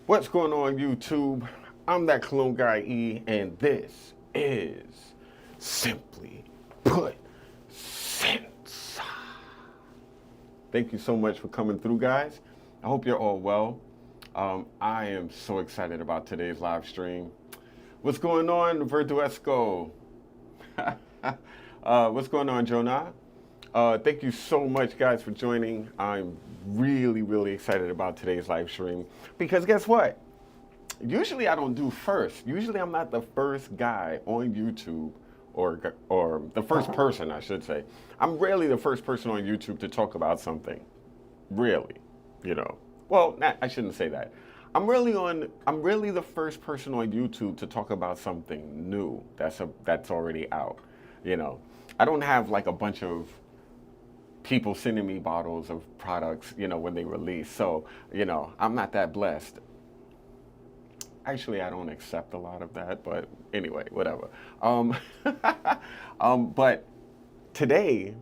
What's going on, YouTube? I'm that cologne guy E, and this is Simply Put Sense. Thank you so much for coming through, guys. I hope you're all well. I am so excited about today's live stream. What's going on, Verduesco? What's going on, Jonah? Thank you so much, guys, for joining. I'm really excited about today's live stream because guess what? Usually I don't do first. Usually I'm not the first guy on YouTube or the first person, I should say. I'm rarely the first person on YouTube to talk about something. Really, you know. Well, I shouldn't say that. I'm really the first person on YouTube to talk about something new that's already out. You know, I don't have like a bunch of people sending me bottles of products, you know, when they release. So, you know, I'm not that blessed. Actually, I don't accept a lot of that, but anyway, whatever. But today,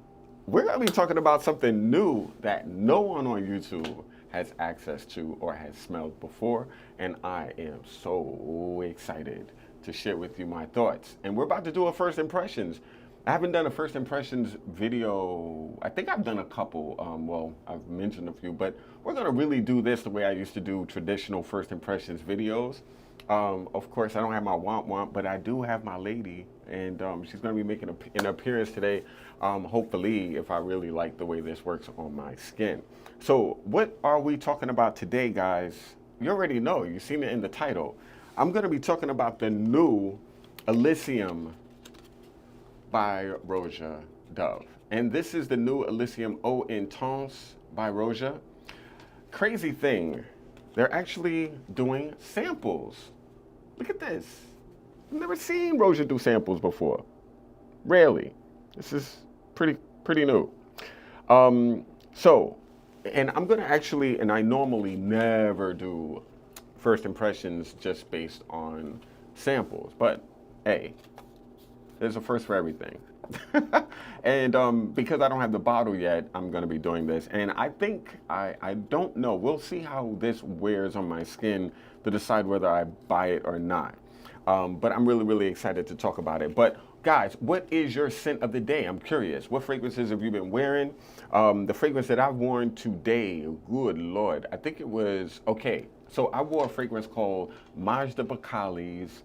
we're going to be talking about something new that no one on YouTube has access to or has smelled before, and I am so excited to share with you my thoughts. And we're about to do a first impressions. I haven't done a first impressions video. I think I've done a couple. Well, I've mentioned a few, but we're going to really do this the way I used to do traditional first impressions videos. Of course, I don't have my womp, but I do have my lady, and she's going to be making an appearance today, hopefully, if I really like the way this works on my skin. So what are we talking about today, guys? You already know. You've seen it in the title. I'm going to be talking about the new Elysium by Roja Dove. And this is the new Elysium Eau Intense by Roja. Crazy thing, they're actually doing samples. Look at this. I've never seen Roja do samples before. Rarely. This is pretty new. And I'm gonna actually, and I normally never do first impressions just based on samples, but hey, there's a first for everything. And because I don't have the bottle yet, I'm going to be doing this. And I think, I don't know, we'll see how this wears on my skin to decide whether I buy it or not. But I'm really excited to talk about it. But guys, what is your scent of the day? I'm curious. What fragrances have you been wearing? The fragrance that I've worn today, good Lord, I think it was, okay. So I wore a fragrance called Majda Bakali's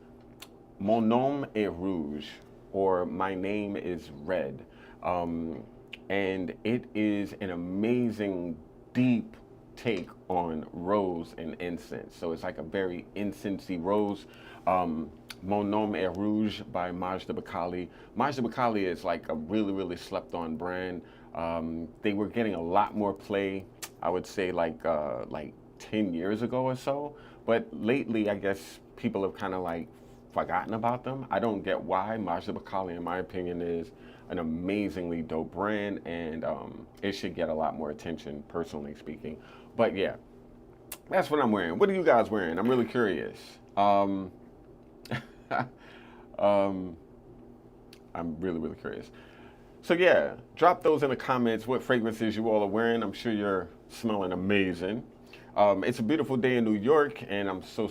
Mon Nom est Rouge, or My Name is Red. And it is an amazing, deep take on rose and incense. So it's like a very incensey rose. Mon Nom est Rouge by Majda Bakali. Majda Bakali is like a really slept on brand. They were getting a lot more play, I would say like 10 years ago or so. But lately, I guess people have kind of like forgotten about them. I don't get why. Majda Bakali, in my opinion, is an amazingly dope brand, and it should get a lot more attention, personally speaking. But yeah, that's what I'm wearing. What are you guys wearing? I'm really curious. I'm really curious. So yeah, drop those in the comments, what fragrances you all are wearing. I'm sure you're smelling amazing. It's a beautiful day in New York, and I'm so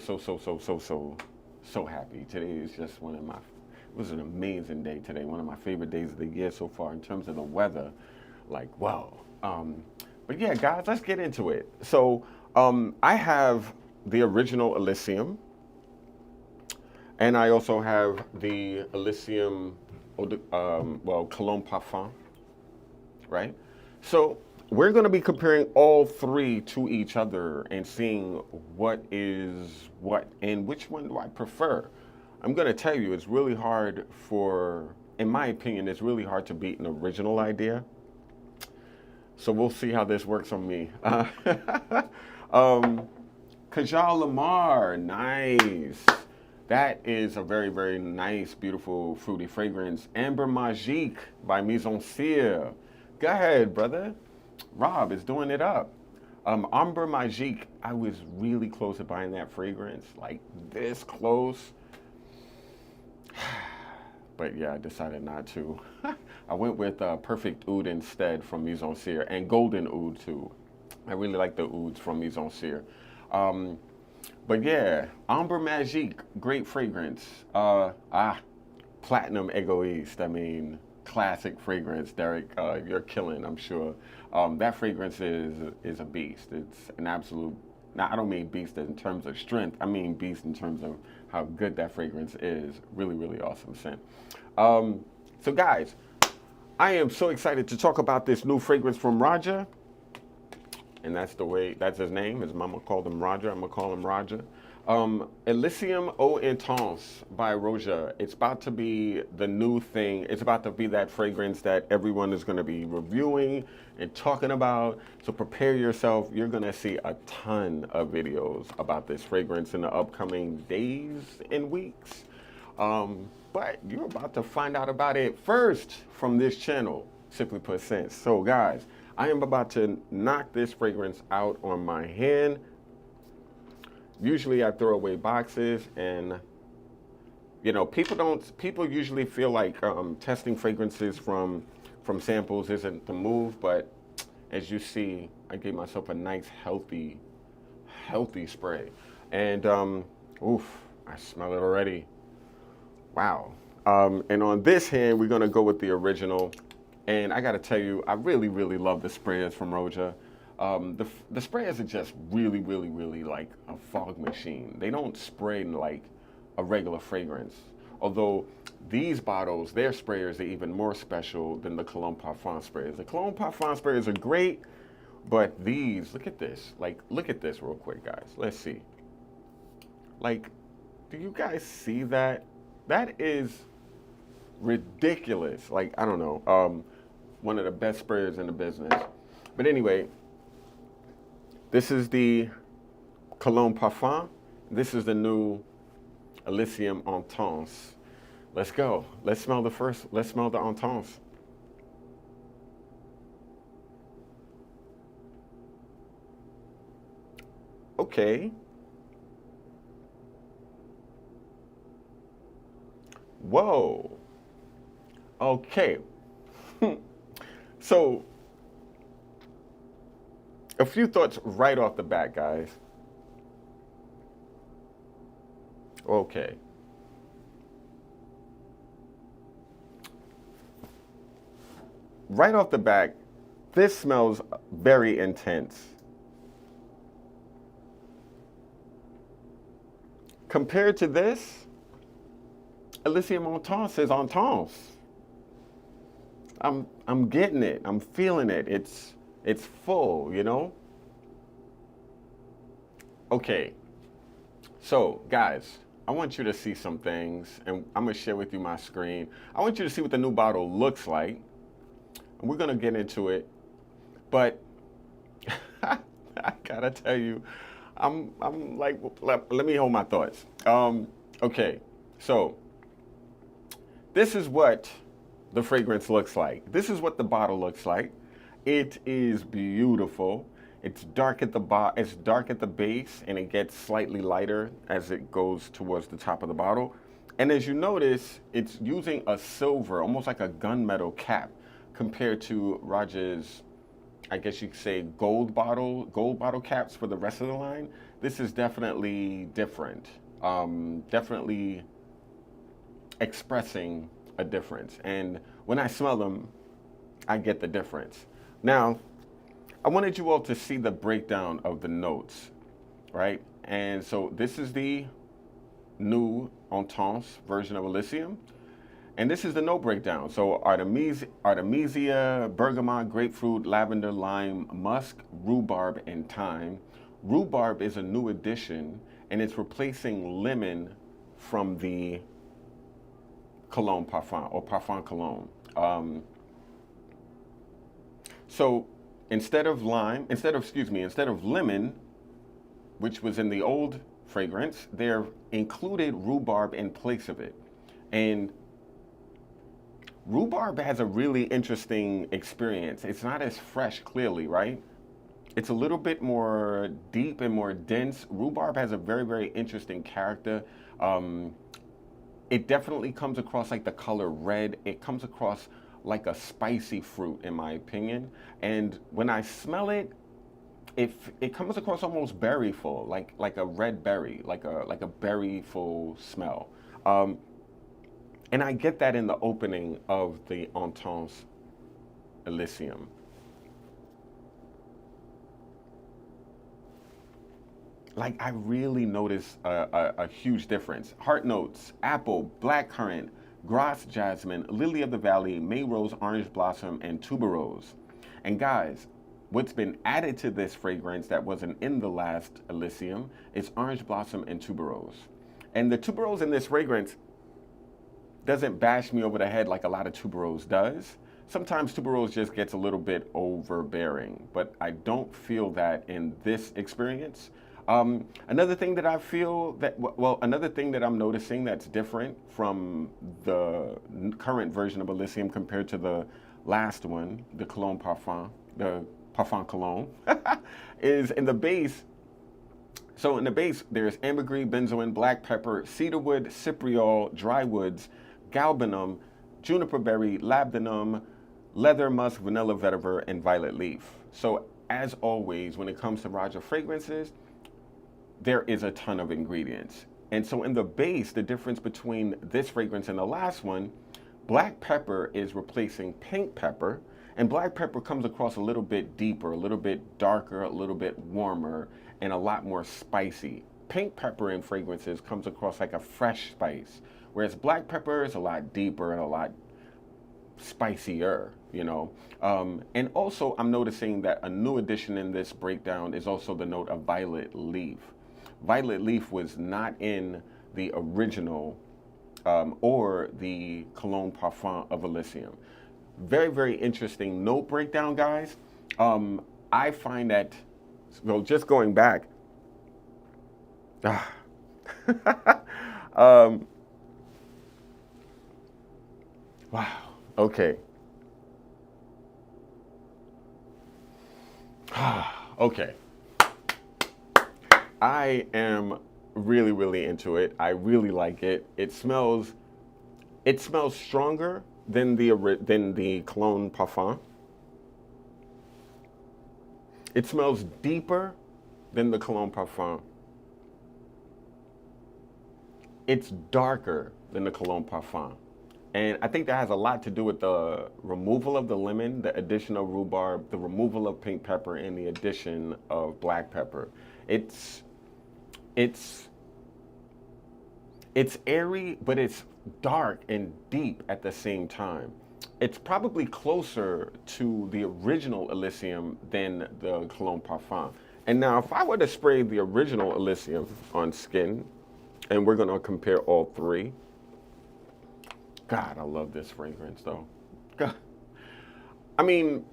happy. Today is just it was an amazing day today. One of my favorite days of the year so far in terms of the weather. Like, wow. But yeah, guys, let's get into it. So I have the original Elysium, and I also have the Elysium, Cologne Parfum, right? So we're going to be comparing all three to each other and seeing what is what and which one do I prefer. I'm going to tell you, it's really hard in my opinion, it's really hard to beat an original idea. So we'll see how this works on me. Kajal Lamar, nice. That is a very nice, beautiful, fruity fragrance. Amber Magique by Maison Cyr. Go ahead, brother. Rob is doing it up. Amber Magique, I was really close to buying that fragrance, like this close. But yeah, I decided not to. I went with Perfect Oud instead from Maison Cyr, and Golden Oud too. I really like the ouds from Maison Cyr. But yeah, Ambre Magique, great fragrance. Platinum Egoist. I mean, classic fragrance, Derek. You're killing, I'm sure. That fragrance is a beast. It's an absolute. Now, I don't mean beast in terms of strength. I mean beast in terms of how good that fragrance is. Really, really awesome scent. So, guys, I am so excited to talk about this new fragrance from Roja. And that's his name. His mama called him Roger. I'm going to call him Roger. Elysium Eau Intense by Roja. It's about to be the new thing. It's about to be that fragrance that everyone is going to be reviewing and talking about. So prepare yourself. You're going to see a ton of videos about this fragrance in the upcoming days and weeks. But you're about to find out about it first from this channel, Simply Put Sense. So guys, I am about to knock this fragrance out on my hand. Usually I throw away boxes, and you know, people usually feel like testing fragrances from samples isn't the move, but as you see, I gave myself a nice healthy spray. And oof, I smell it already. Wow. And on this hand, we're gonna go with the original. And I gotta tell you, I really, really love the sprayers from Roja. The sprayers are just really, really, really like a fog machine. They don't spray like a regular fragrance. Although these bottles, their sprayers are even more special than the Cologne Parfum sprayers. The Cologne Parfum sprayers are great, but these, look at this. Like, look at this real quick, guys. Let's see. Like, do you guys see that? That is ridiculous. Like, I don't know. One of the best sprayers in the business. But anyway, this is the Cologne Parfum. This is the new Elysium Intense. Let's go. Let's smell the Intense. Okay. Whoa. Okay. So, a few thoughts right off the bat, guys. Okay. Right off the bat, this smells very intense. Compared to this, Elysium Intense is Intense. I'm getting it. I'm feeling it. It's full, you know? Okay. So, guys, I want you to see some things, and I'm going to share with you my screen. I want you to see what the new bottle looks like. And we're going to get into it. But I got to tell you, I'm like, let me hold my thoughts. Okay. So, this is what the fragrance looks like. This is what the bottle looks like. It is beautiful. It's dark at the base, and it gets slightly lighter as it goes towards the top of the bottle. And as you notice, it's using a silver, almost like a gunmetal cap, compared to Roja's, I guess you could say, gold bottle caps for the rest of the line. This is definitely different. Definitely expressing a difference. And when I smell them, I get the difference. Now, I wanted you all to see the breakdown of the notes, right? And so this is the new Intense version of Elysium. And this is the note breakdown. So Artemisia, bergamot, grapefruit, lavender, lime, musk, rhubarb, and thyme. Rhubarb is a new addition, and it's replacing lemon from the Cologne Parfum, or Parfum Cologne. So instead of lemon, which was in the old fragrance, they're included rhubarb in place of it. And rhubarb has a really interesting experience. It's not as fresh, clearly, right? It's a little bit more deep and more dense. Rhubarb has a very, very interesting character. It definitely comes across like the color red. It comes across like a spicy fruit, in my opinion. And when I smell it, it comes across almost berryful, like a red berry, like a berryful smell. Um, and I get that in the opening of the Intense Elysium. Like I really notice a huge difference. Heart notes: apple, blackcurrant, grass jasmine, lily of the valley, May rose, orange blossom, and tuberose. And guys, what's been added to this fragrance that wasn't in the last Elysium is orange blossom and tuberose. And the tuberose in this fragrance doesn't bash me over the head like a lot of tuberose does. Sometimes tuberose just gets a little bit overbearing, but I don't feel that in this experience. Another thing that I feel that, well, another thing that I'm noticing that's different from the current version of Elysium compared to the last one, the Cologne Parfum, the Parfum Cologne, is in the base. So in the base, there's ambergris, benzoin, black pepper, cedarwood, cypriol, dry woods, galbanum, juniper berry, labdanum, leather musk, vanilla vetiver, and violet leaf. So as always, when it comes to Roja fragrances, there is a ton of ingredients. And so in the base, the difference between this fragrance and the last one, black pepper is replacing pink pepper, and black pepper comes across a little bit deeper, a little bit darker, a little bit warmer, and a lot more spicy. Pink pepper in fragrances comes across like a fresh spice, whereas black pepper is a lot deeper and a lot spicier, you know. And also I'm noticing that a new addition in this breakdown is also the note of violet leaf. Violet leaf was not in the original or the Cologne Parfum of Elysium. Very, very interesting note breakdown, guys. I find that, well, just going back, wow, okay. Okay. I am really, really into it. I really like it. It smells stronger than the Cologne Parfum. It smells deeper than the Cologne Parfum. It's darker than the Cologne Parfum. And I think that has a lot to do with the removal of the lemon, the addition of rhubarb, the removal of pink pepper, and the addition of black pepper. It's airy, but it's dark and deep at the same time. It's probably closer to the original Elysium than the Cologne Parfum. And now if I were to spray the original Elysium on skin, and we're gonna compare all three, God, I love this fragrance though. God. I mean,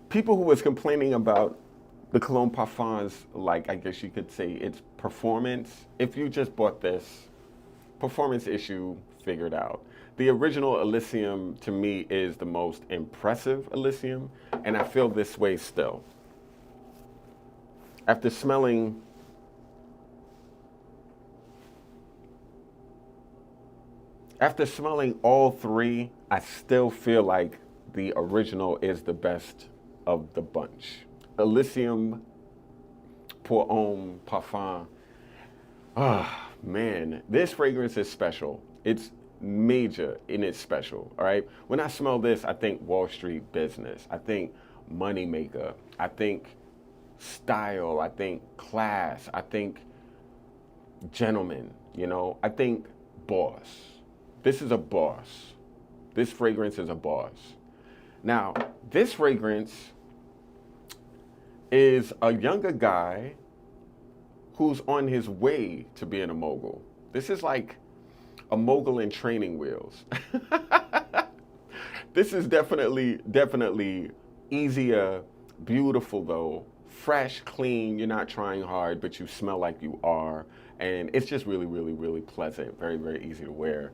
people who was complaining about the Cologne Parfums, like I guess you could say its performance, if you just bought this, performance issue figured out. The original Elysium to me is the most impressive Elysium, and I feel this way still. After smelling all three, I still feel like the original is the best of the bunch. Elysium Pour Homme Parfum. Ah, man, this fragrance is special. It's major in its special, all right? When I smell this, I think Wall Street business. I think moneymaker. I think style. I think class. I think gentleman, you know? I think boss. This is a boss. This fragrance is a boss. Now, this fragrance is a younger guy who's on his way to being a mogul. This is like a mogul in training wheels. This is definitely easier, beautiful though, fresh, clean, you're not trying hard, but you smell like you are. And it's just really, really, really pleasant, very, very easy to wear.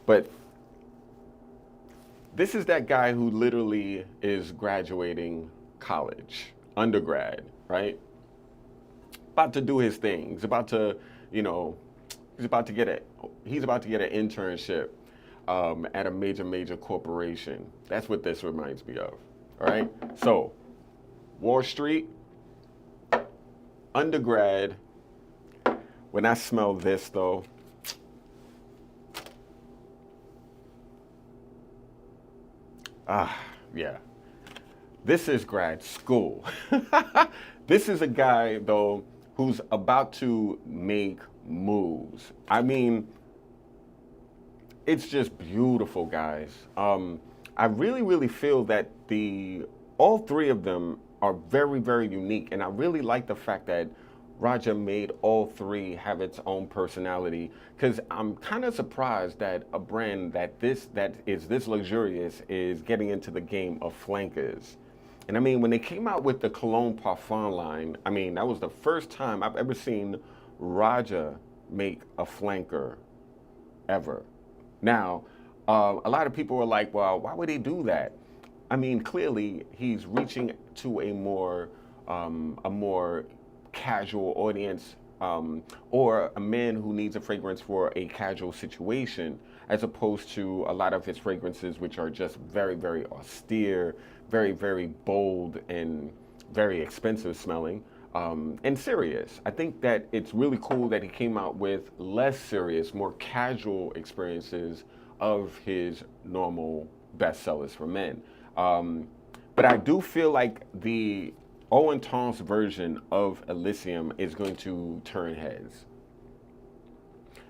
But this is that guy who literally is graduating college, undergrad, right? About to do his thing. He's about to, you know, he's about to get an internship at a major corporation. That's what this reminds me of. All right. So, Wall Street, undergrad. When I smell this, though, yeah. This is grad school. This is a guy, though, who's about to make moves. I mean, it's just beautiful, guys. I really, really feel that all three of them are very, very unique, and I really like the fact that Roja made all three have its own personality. Because I'm kind of surprised that a brand that is this luxurious is getting into the game of flankers. And I mean, when they came out with the Cologne Parfum line, I mean, that was the first time I've ever seen Roja make a flanker ever. Now, a lot of people were like, well, why would he do that? I mean, clearly he's reaching to a more casual audience, or a man who needs a fragrance for a casual situation, as opposed to a lot of his fragrances, which are just very, very austere, very, very bold, and very expensive smelling, and serious. I think that it's really cool that he came out with less serious, more casual experiences of his normal bestsellers for men. But I do feel like the Eau Intense version of Elysium is going to turn heads.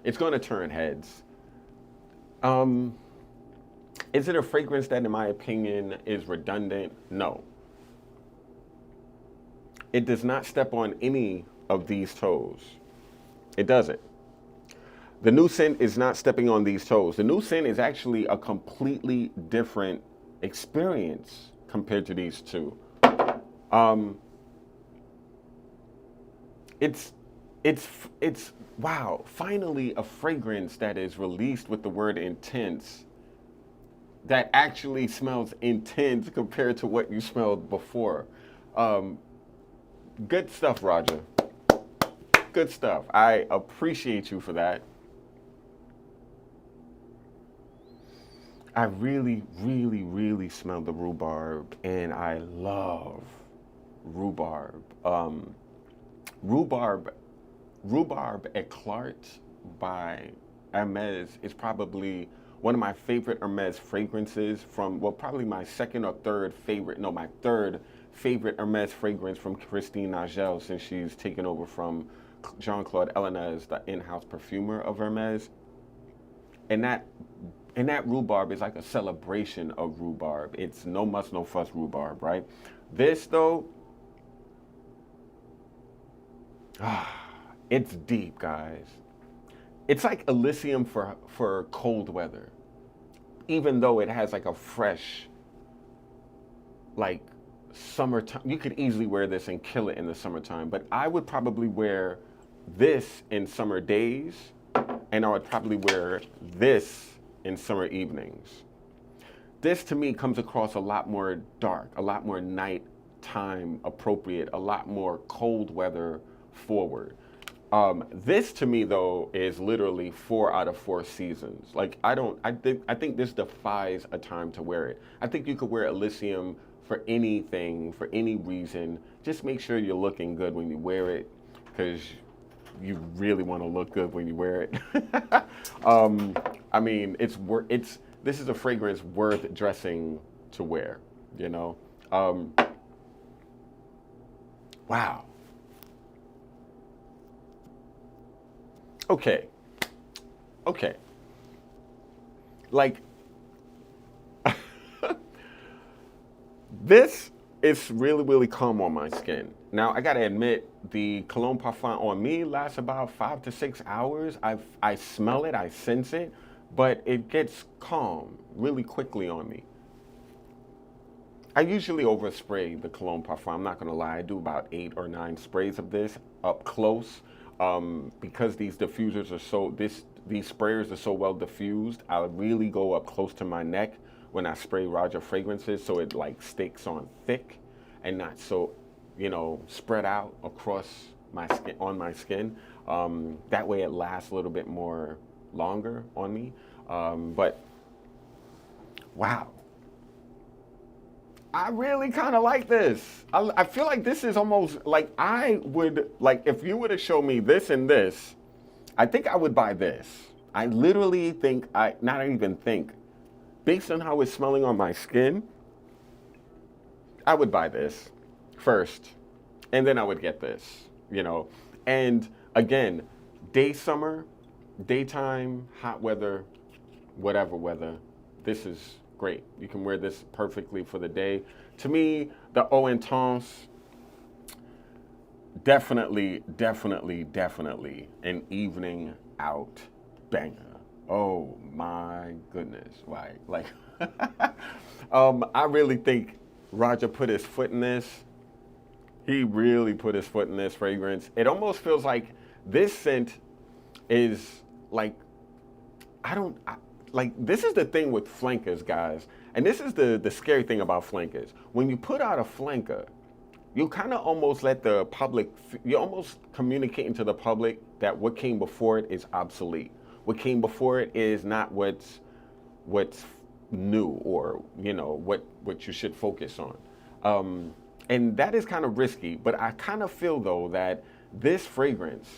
It's going to turn heads. Is it a fragrance that, in my opinion, is redundant? No. It does not step on any of these toes. It doesn't. The new scent is not stepping on these toes. The new scent is actually a completely different experience compared to these two. It's wow, finally a fragrance that is released with the word intense that actually smells intense compared to what you smelled before. Good stuff, Roja. Good stuff. I appreciate you for that. I really, really, really smell the rhubarb, and I love rhubarb. Rhubarb Eclart by Hermes is probably one of my favorite Hermes fragrances from, well, probably my third favorite Hermes fragrance from Christine Nagel, since she's taken over from Jean-Claude Ellenez, the in-house perfumer of Hermes. And that rhubarb is like a celebration of rhubarb. It's no muss, no fuss rhubarb, right? This, though, it's deep, guys. It's like Elysium for cold weather. Even though it has like a fresh, like, summertime. You could easily wear this and kill it in the summertime, but I would probably wear this in summer days, and I would probably wear this in summer evenings. This to me comes across a lot more dark, a lot more nighttime appropriate, a lot more cold weather forward. This to me, though, is literally 4 out of 4 seasons. Like, I think this defies a time to wear it. I think you could wear Elysium for anything, for any reason. Just make sure you're looking good when you wear it, because you really want to look good when you wear it. I mean, this is a fragrance worth dressing to wear, you know? Wow. Okay. Like, this is really, really calm on my skin. Now, I gotta admit, the Cologne Parfum on me lasts about 5 to 6 hours. I smell it, I sense it, but it gets calm really quickly on me. I usually overspray the Cologne Parfum. I'm not gonna lie, I do about 8 or 9 sprays of this up close. Because these diffusers are these sprayers are so well diffused, I really go up close to my neck when I spray Roja fragrances, so it like sticks on thick and not so, spread out across my skin, on my skin. That way it lasts a little bit more longer on me. But wow, I really kind of like this. I feel like this is almost like I would, like, if you were to show me this and this, I think I would buy this. I literally think, not even think, based on how it's smelling on my skin, I would buy this first, and then I would get this, you know. And again, day, summer, daytime, hot weather, whatever weather, this is great. You can wear this perfectly for the day. To me, the Eau Intense, definitely an evening out banger. Oh my goodness, right? Like, I really think Roja put his foot in this. He really put his foot in this fragrance. It almost feels like this scent is like, like, this is the thing with flankers, guys. And this is the scary thing about flankers. When you put out a flanker, you kind of almost let the public, you're almost communicating to the public that what came before it is obsolete. What came before it is not what's new, or, you know, what you should focus on. And that is kind of risky, but I kind of feel, though, that this fragrance,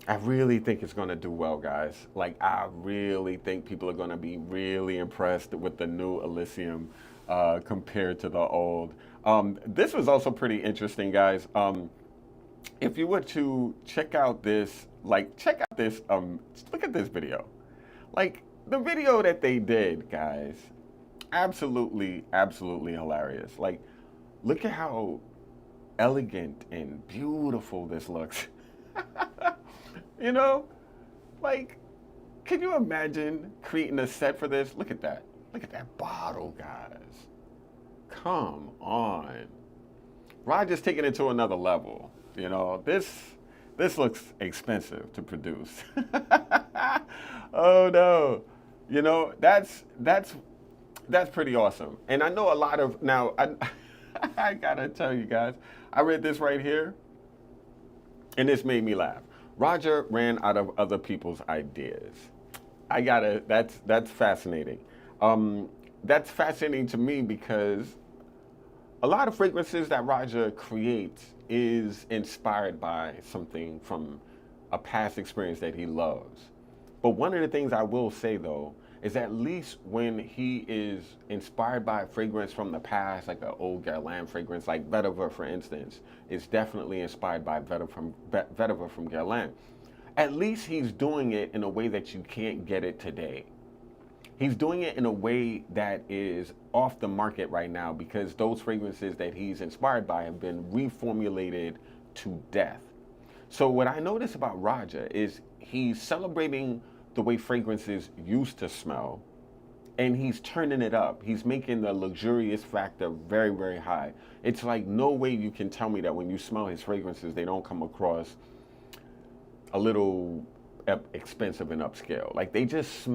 I really think it's going to do well, guys. Like, I really think people are going to be really impressed with the new Elysium compared to the old. This was also pretty interesting, guys. If you were to check out this, look at this video. Like, the video that they did, guys, absolutely hilarious. Like, look at how elegant and beautiful this looks. You know, like, can you imagine creating a set for this? Look at that. Look at that bottle, guys. Come on. Roger's taking it to another level. You know, this looks expensive to produce. Oh no. You know, that's pretty awesome. And I know a lot of, now, I gotta tell you guys, I read this right here, and this made me laugh. Roja ran out of other people's ideas. That's fascinating. That's fascinating to me because a lot of fragrances that Roja creates is inspired by something from a past experience that he loves. But one of the things I will say, though, is at least when he is inspired by a fragrance from the past, like an old Guerlain fragrance, like Vetiver, for instance, is definitely inspired by Vetiver from Guerlain. At least he's doing it in a way that you can't get it today. He's doing it in a way that is off the market right now, because those fragrances that he's inspired by have been reformulated to death. So what I notice about Roja is he's celebrating the way fragrances used to smell, and he's turning it up. He's making the luxurious factor very high. It's like no way you can tell me that when you smell his fragrances, they don't come across a little expensive and upscale. Like, they just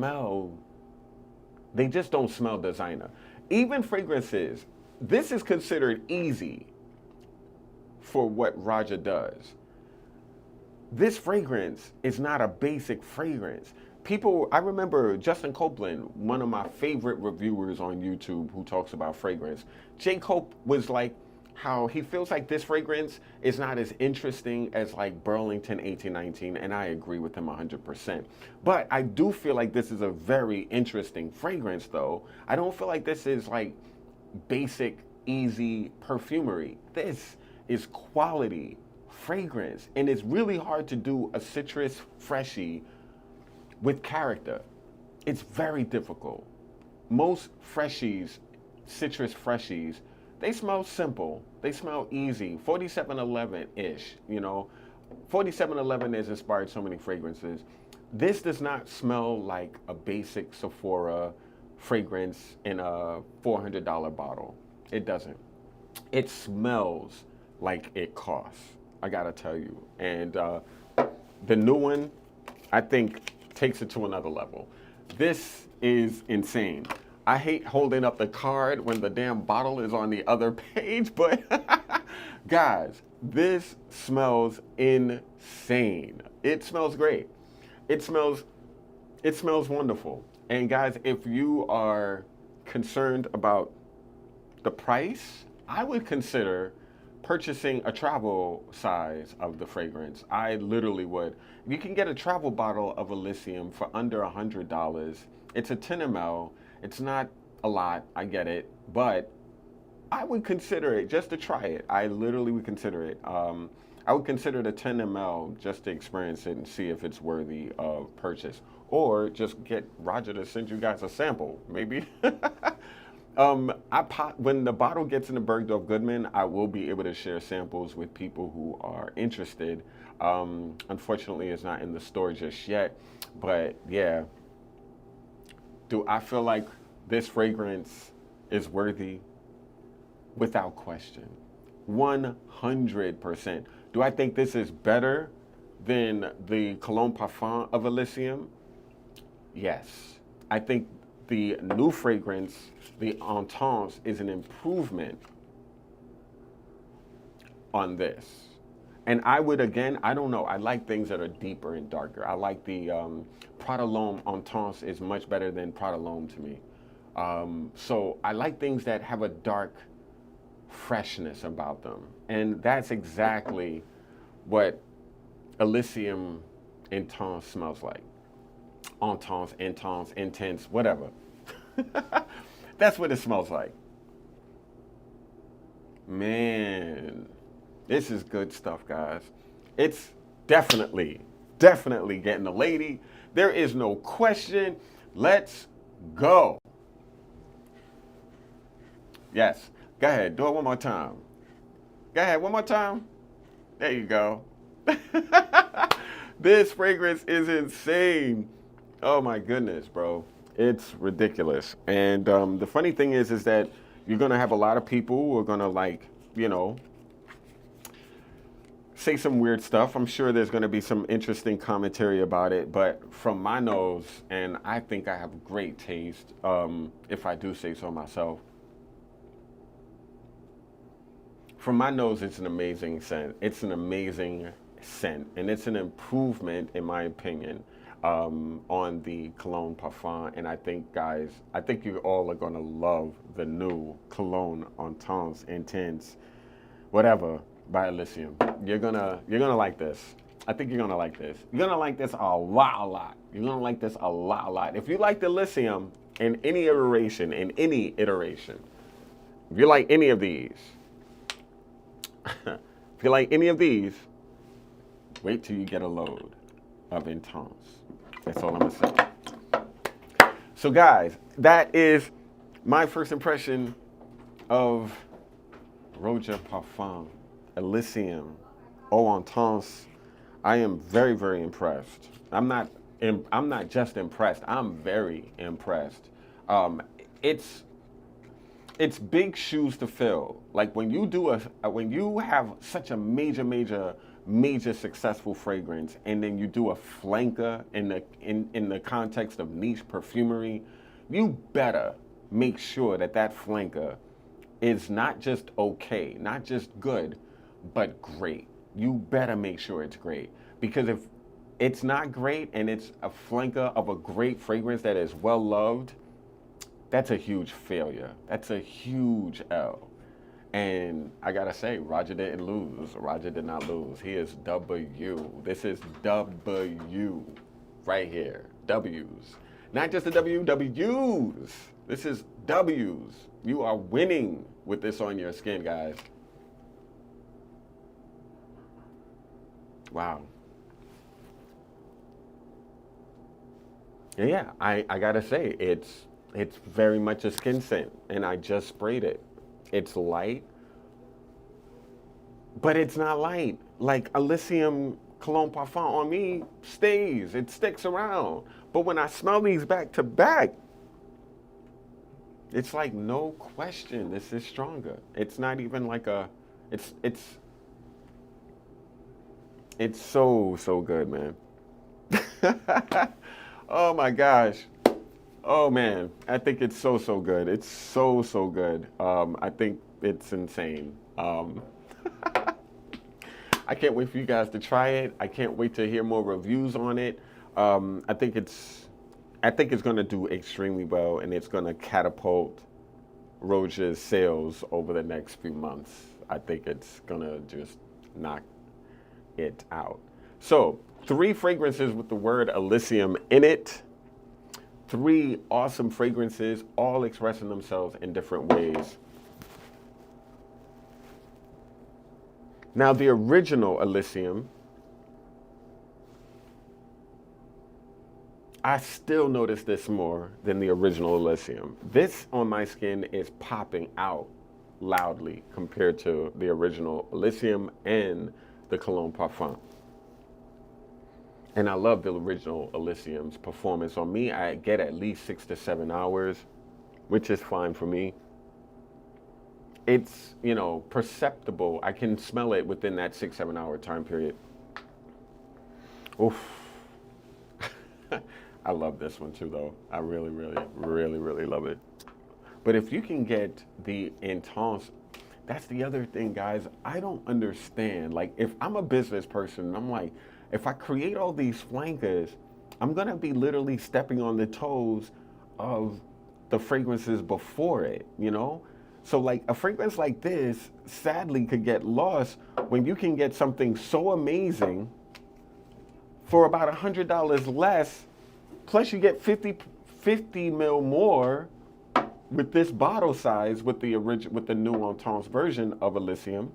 don't smell designer. Even fragrances, this is considered easy for what Roja does. This fragrance is not a basic fragrance. I remember Justin Copeland, one of my favorite reviewers on YouTube who talks about fragrance. J. Cope was like, how he feels like this fragrance is not as interesting as like Burlington 1819, and I agree with him 100%. But I do feel like this is a very interesting fragrance, though. I don't feel like this is like basic, easy perfumery. This is quality fragrance, and it's really hard to do a citrus freshie with character. It's very difficult. Most freshies, citrus freshies, they smell simple. They smell easy. 4711-ish, you know. 4711 has inspired so many fragrances. This does not smell like a basic Sephora fragrance in a $400 bottle. It doesn't. It smells like it costs, I gotta tell you. And the new one, I think, takes it to another level. This is insane. I hate holding up the card when the damn bottle is on the other page, but guys, this smells insane. It smells great. It smells wonderful. And guys, if you are concerned about the price, I would consider purchasing a travel size of the fragrance. I literally would. You can get a travel bottle of Elysium for under $100. It's a 10 ml. It's not a lot, I get it, but I would consider it just to try it. I literally would consider it. I would consider the 10 ml just to experience it and see if it's worthy of purchase. Or just get Roger to send you guys a sample, maybe. When the bottle gets in the Bergdorf Goodman, I will be able to share samples with people who are interested. Unfortunately, it's not in the store just yet. But yeah, do I feel like this fragrance is worthy? Without question. 100%. Do I think this is better than the Cologne Parfum of Elysium? Yes. I think the new fragrance, the Intense, is an improvement on this. And I would, again, I don't know, I like things that are deeper and darker. I like the Prada L'Homme Intense is much better than Prada L'Homme to me. So I like things that have a dark freshness about them. And that's exactly what Elysium Intense smells like. Intense, Intense, Intense, whatever. That's what it smells like. Man, this is good stuff, guys. It's definitely getting a lady. There is no question. Let's go. Yes. Go ahead. Do it one more time. Go ahead. One more time. There you go. This fragrance is insane. Oh my goodness, bro. It's ridiculous. And the funny thing is that you're going to have a lot of people who are going to, like, you know, say some weird stuff. I'm sure there's going to be some interesting commentary about it. But from my nose, and I think I have great taste, if I do say so myself. From my nose, it's an amazing scent. It's an amazing scent. And it's an improvement, in my opinion, on the Cologne Parfum. And I think, guys, I think you all are going to love the new Cologne Intense, whatever, by Elysium. You're gonna like this. I think you're gonna like this. You're gonna like this a lot. You're gonna like this a lot. If you like the Elysium in any iteration, if you like any of these, if you like any of these, wait till you get a load of Intense. That's all I'm gonna say. So guys, that is my first impression of Roja Parfums Elysium Eau Intense. I am very impressed. I'm not just impressed. I'm very impressed. It's big shoes to fill. Like when you have such a major successful fragrance, and then you do a flanker in the context of niche perfumery, you better make sure that flanker is not just okay, not just good, but great. You better make sure it's great, because if it's not great and it's a flanker of a great fragrance that is well loved, that's a huge failure. That's a huge L. And I gotta say, Roger didn't lose. Roger did not lose. He is W. This is W right here. W's. Not just the W's. This is W's. You are winning with this on your skin, guys. Wow. And yeah, I gotta say, it's very much a skin scent, and I just sprayed it. It's light, but it's not light. Like Elysium Cologne Parfum on me stays, it sticks around. But when I smell these back to back, it's like, no question, this is stronger. It's not even like it's so good, man. Oh my gosh. Oh man, I think it's so good. It's so good. I think it's insane. I can't wait for you guys to try it. I can't wait to hear more reviews on it. I think it's I think it's going to do extremely well, and it's going to catapult Roja's sales over the next few months. I think it's going to just knock it out. So, 3 fragrances with the word Elysium in it. 3 awesome fragrances, all expressing themselves in different ways. Now, the original Elysium, I still notice this more than the original Elysium. This on my skin is popping out loudly compared to the original Elysium and the Cologne Parfum. And I love the original Elysium's performance. On me, I get at least 6 to 7 hours, which is fine for me. It's, you know, perceptible. I can smell it within that 6, 7 hour time period. Oof. I love this one too, though. I really, really, really, really love it. But if you can get the Intense, that's the other thing, guys. I don't understand. Like, if I'm a business person, I'm like, if I create all these flankers, I'm going to be literally stepping on the toes of the fragrances before it, you know? So, like, a fragrance like this, sadly, could get lost when you can get something so amazing for about $100 less. Plus, you get 50 mil more with this bottle size with the new Intense version of Elysium.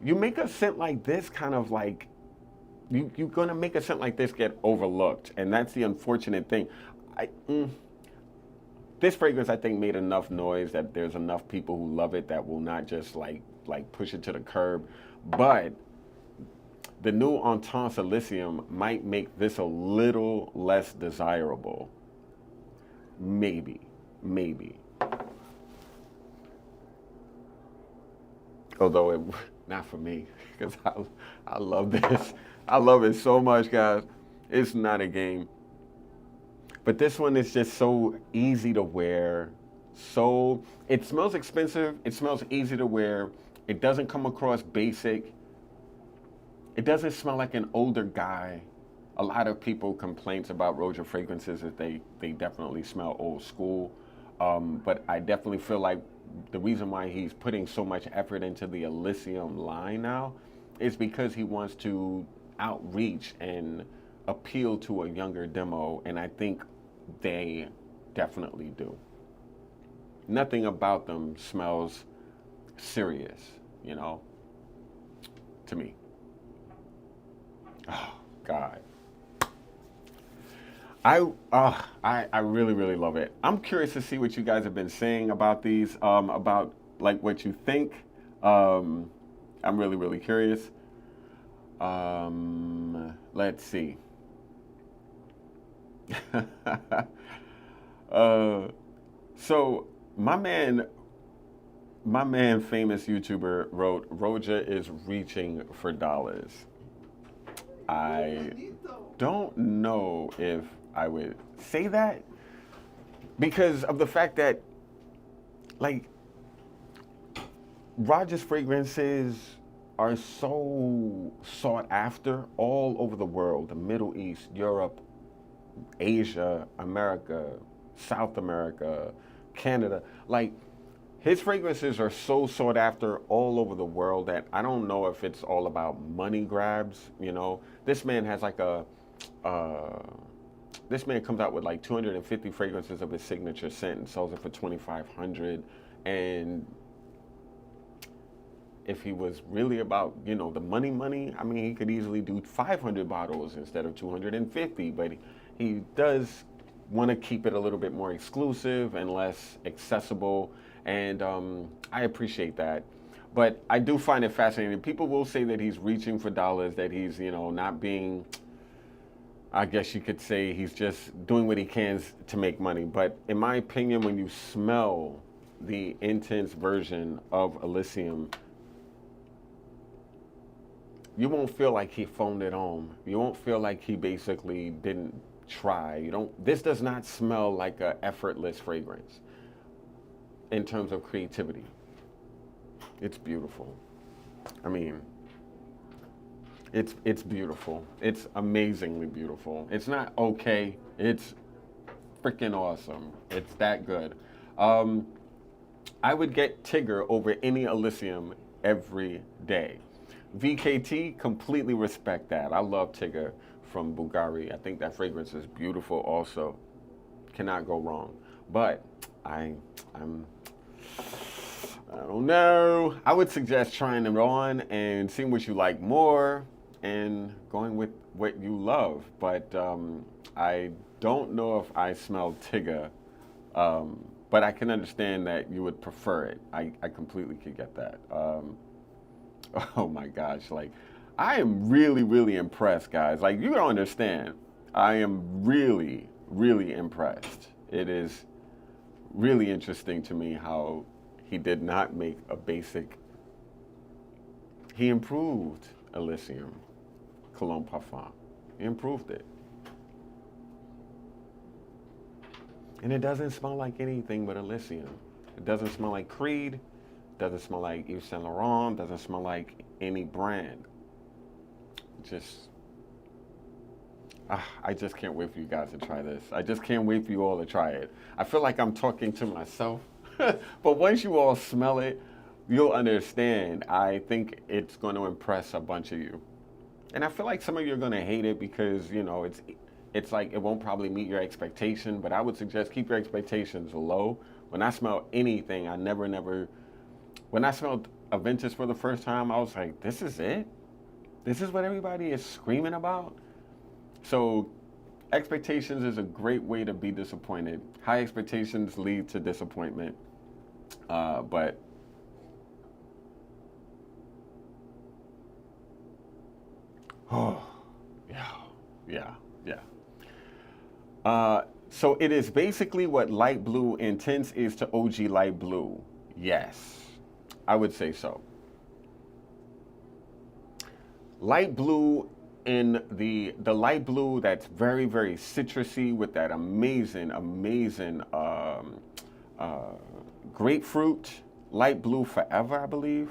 You make a scent like this kind of like, you're gonna make a scent like this get overlooked, and that's the unfortunate thing. This fragrance, I think, made enough noise that there's enough people who love it that will not just like push it to the curb. But the new Intense Elysium might make this a little less desirable. Maybe. Although it, not for me, because I love this. I love it so much, guys. It's not a game. But this one is just so easy to wear. So it smells expensive. It smells easy to wear. It doesn't come across basic. It doesn't smell like an older guy. A lot of people complaints about Roja fragrances is they definitely smell old school. But I definitely feel like the reason why he's putting so much effort into the Elysium line now is because he wants to outreach and appeal to a younger demo, and I think they definitely do. Nothing about them smells serious, you know, to me. Oh, God. I really, really love it. I'm curious to see what you guys have been saying about these, about like what you think. I'm really, really curious. Let's see. So my man, famous YouTuber wrote, Roja is reaching for dollars. I don't know if I would say that because of the fact that, like, Roja's fragrances are so sought after all over the world, the Middle East, Europe, Asia, America, South America, Canada. Like, his fragrances are so sought after all over the world that I don't know if it's all about money grabs, you know. This man has like this man comes out with like 250 fragrances of his signature scent and sells it for $2,500. And if he was really about, you know, the money, I mean, he could easily do 500 bottles instead of 250, but he does want to keep it a little bit more exclusive and less accessible, and I appreciate that. But I do find it fascinating. People will say that he's reaching for dollars, that he's, you know, not being, I guess you could say he's just doing what he can to make money. But in my opinion, when you smell the intense version of Elysium, you won't feel like he phoned it home. You won't feel like he basically didn't try. This does not smell like an effortless fragrance in terms of creativity. It's beautiful. I mean, it's beautiful. It's amazingly beautiful. It's not okay. It's freaking awesome. It's that good. I would get Tigger over any Elysium every day. VKT, completely respect that. I love Tigger from Bulgari. I think that fragrance is beautiful also. Cannot go wrong. But I'm I don't know. I would suggest trying them on and seeing what you like more and going with what you love. But I don't know if I smell Tigger, but I can understand that you would prefer it. I completely could get that. Oh my gosh, like I am really, really impressed, guys. Like you don't understand. I am really, really impressed. It is really interesting to me how he did not make a basic, he improved Elysium Cologne Parfum. He improved it. And it doesn't smell like anything but Elysium. It doesn't smell like Creed, doesn't smell like Saint Laurent, doesn't smell like any brand. Just, I just can't wait for you guys to try this. I just can't wait for you all to try it. I feel like I'm talking to myself, but once you all smell it, you'll understand. I think it's going to impress a bunch of you. And I feel like some of you are going to hate it because, you know, it's like it won't probably meet your expectation, but I would suggest keep your expectations low. When I smell anything, I never, when I smelled Aventus for the first time, I was like, this is it? This is what everybody is screaming about? So expectations is a great way to be disappointed. High expectations lead to disappointment. But oh, yeah. So it is basically what light blue intense is to OG light blue. Yes, I would say so. Light blue in the light blue that's very, very citrusy with that amazing grapefruit. Light blue forever, I believe.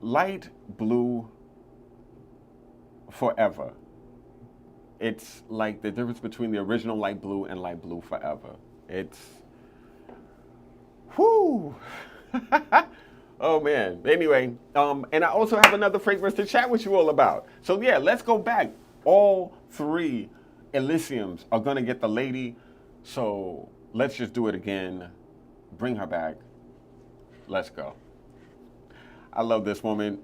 Light blue forever. It's like the difference between the original light blue and light blue forever. It's, whoo. Oh man. Anyway, and I also have another fragrance to chat with you all about. So yeah, let's go back. All three Elysiums are gonna get the lady. So let's just do it again. Bring her back. Let's go. I love this woman.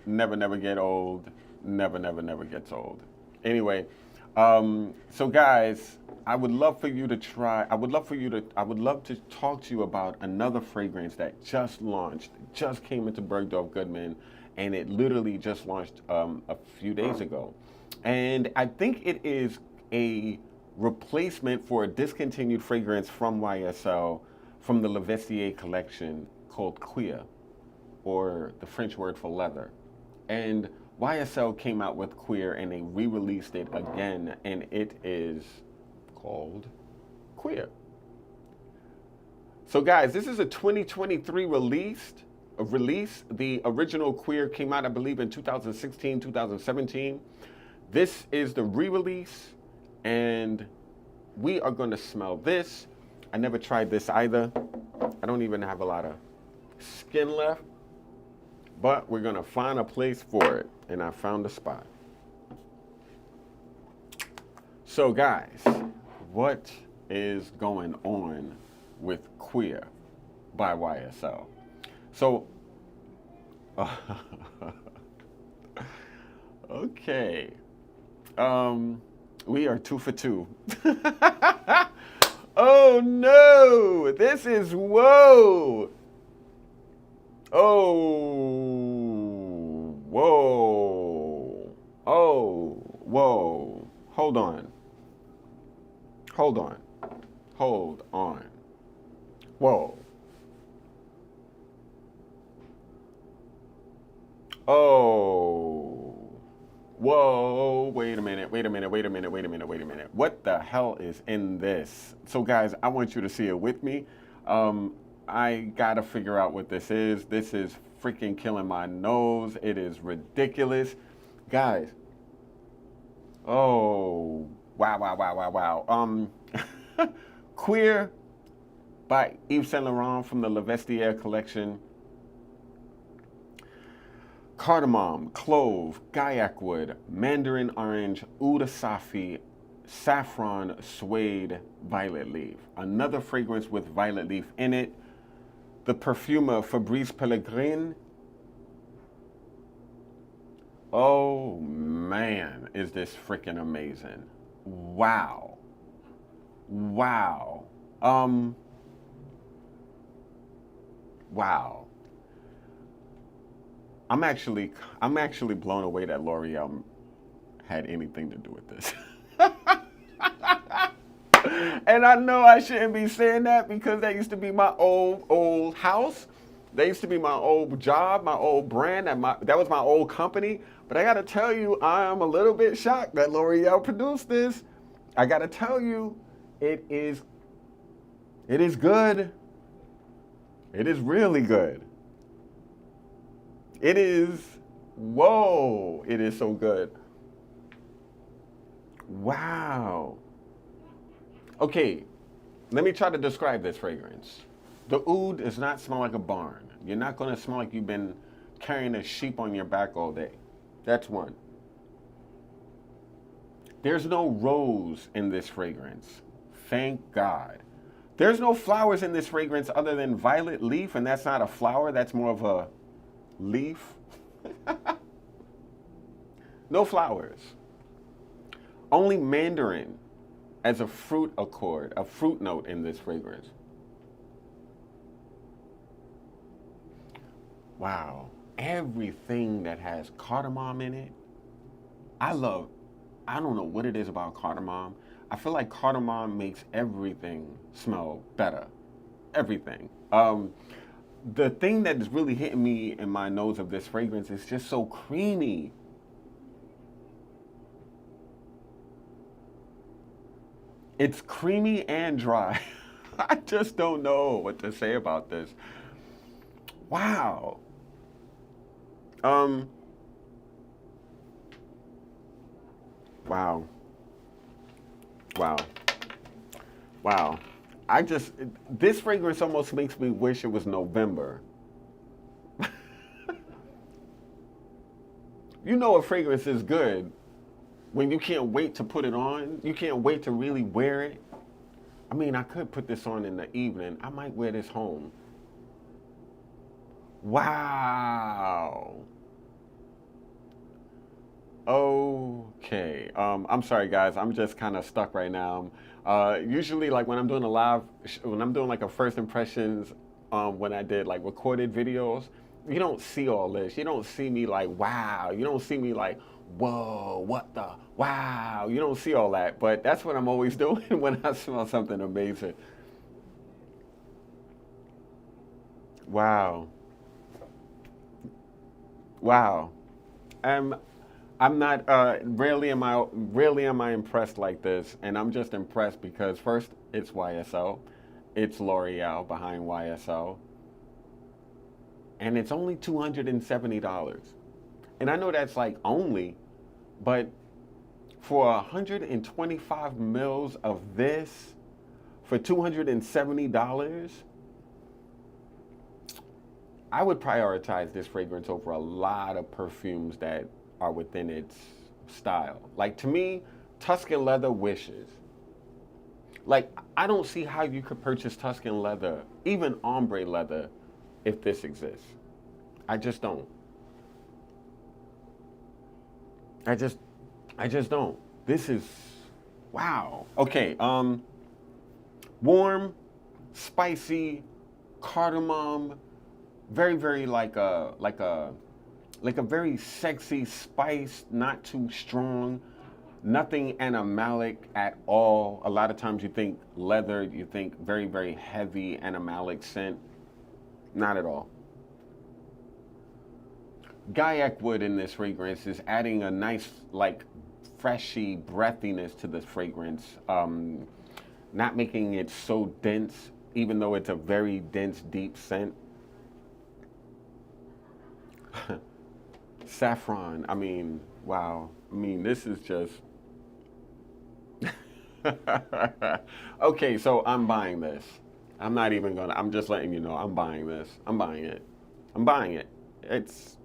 Never get old. Never gets old. Anyway, so guys, I would love for you to try. I would love to talk to you about another fragrance that just launched, just came into Bergdorf Goodman, and it literally just launched a few days ago. And I think it is a replacement for a discontinued fragrance from YSL from the Le Vestiaire collection called Cuir, or the French word for leather. And YSL came out with Cuir and they re-released it again, and it is called Cuir. So guys, this is a 2023 release. The original Cuir came out, I believe, in 2016, 2017. This is the re-release, and we are going to smell this. I never tried this either. I don't even have a lot of skin left, but we're going to find a place for it, and I found a spot. So guys, what is going on with Cuir by YSL? So, okay. We are 2 for 2. Oh no, this is, whoa. Oh, whoa. Oh, whoa. Hold on. Whoa. Oh. Whoa, wait a minute. What the hell is in this? So guys, I want you to see it with me. I gotta figure out what this is. This is freaking killing my nose. It is ridiculous. Guys, Oh, wow, wow, wow, wow, wow. Cuir by Yves Saint Laurent from the Le Vestiaire collection. Cardamom, clove, gaiac wood, mandarin orange, oud de safi, saffron, suede, violet leaf. Another fragrance with violet leaf in it. The perfumer Fabrice Pellegrin. Oh man, is this freaking amazing. Wow. Wow. Wow. I'm actually blown away that L'Oreal had anything to do with this. And I know I shouldn't be saying that because that used to be my old house. That used to be my old job, my old brand, that was my old company. But I gotta tell you, I'm a little bit shocked that L'Oreal produced this. I gotta tell you, it is good. It is really good. It is, whoa, it is so good. Wow. Okay, let me try to describe this fragrance. The oud does not smell like a barn. You're not gonna smell like you've been carrying a sheep on your back all day. That's one. There's no rose in this fragrance. Thank God. There's no flowers in this fragrance other than violet leaf, and that's not a flower, that's more of a leaf. No flowers. Only mandarin as a fruit accord, a fruit note in this fragrance. Wow. Everything that has cardamom in it, I love. I don't know what it is about cardamom. I feel like cardamom makes everything smell better. Everything. The thing that is really hitting me in my nose of this fragrance is just so creamy. It's creamy and dry. I just don't know what to say about this. Wow. Um, wow. Wow. Wow. This fragrance almost makes me wish it was November. You know a fragrance is good when you can't wait to put it on. You can't wait to really wear it. I mean, I could put this on in the evening. I might wear this home. Wow. Okay. I'm sorry, guys. I'm just kind of stuck right now. Usually, like when I'm doing when I'm doing like a first impressions, when I did like recorded videos, you don't see all this. You don't see me like, wow. You don't see me like, whoa, what the, wow. You don't see all that. But that's what I'm always doing when I smell something amazing. Wow. Wow. Um, I'm not. Rarely am I impressed like this, and I'm just impressed because first it's YSL, it's L'Oreal behind YSL, and it's only $270. And I know that's like only, but for 125 mils of this for $270, I would prioritize this fragrance over a lot of perfumes that are within its style. Like to me, Tuscan leather wishes. Like I don't see how you could purchase Tuscan leather, even ombre leather, if this exists. I just don't. I just I just don't. This is wow. Okay, warm, spicy, cardamom, very very like a very sexy spice, not too strong, nothing animalic at all. A lot of times you think leather, you think very, very heavy animalic scent. Not at all. Gaiac wood in this fragrance is adding a nice, like, freshy breathiness to this fragrance, not making it so dense, even though it's a very dense, deep scent. Saffron, I mean, wow. I mean, this is just Okay, so I'm buying this. I'm not even gonna, I'm just letting you know I'm buying this. I'm buying it. I'm buying it. It's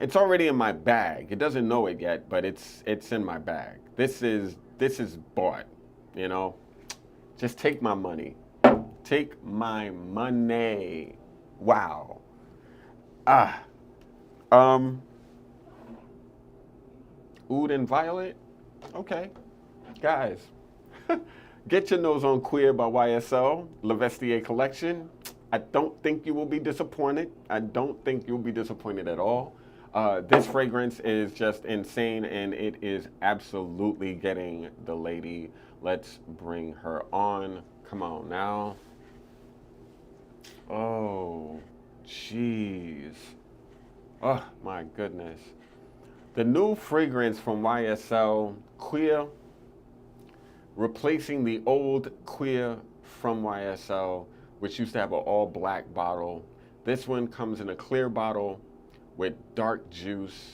it's already in my bag. It doesn't know it yet, but it's in my bag. This is bought, you know? Just take my money. Take my money. Wow. Ah. Um Oud and Violet? Okay. Guys, get your nose on Cuir by YSL, Le Vestiaire collection. I don't think you will be disappointed. I don't think you'll be disappointed at all. This fragrance is just insane and it is absolutely getting the lady. Let's bring her on. Come on now. Oh, jeez. Oh, my goodness. The new fragrance from YSL, Cuir, replacing the old Cuir from YSL, which used to have an all black bottle. This one comes in a clear bottle with dark juice.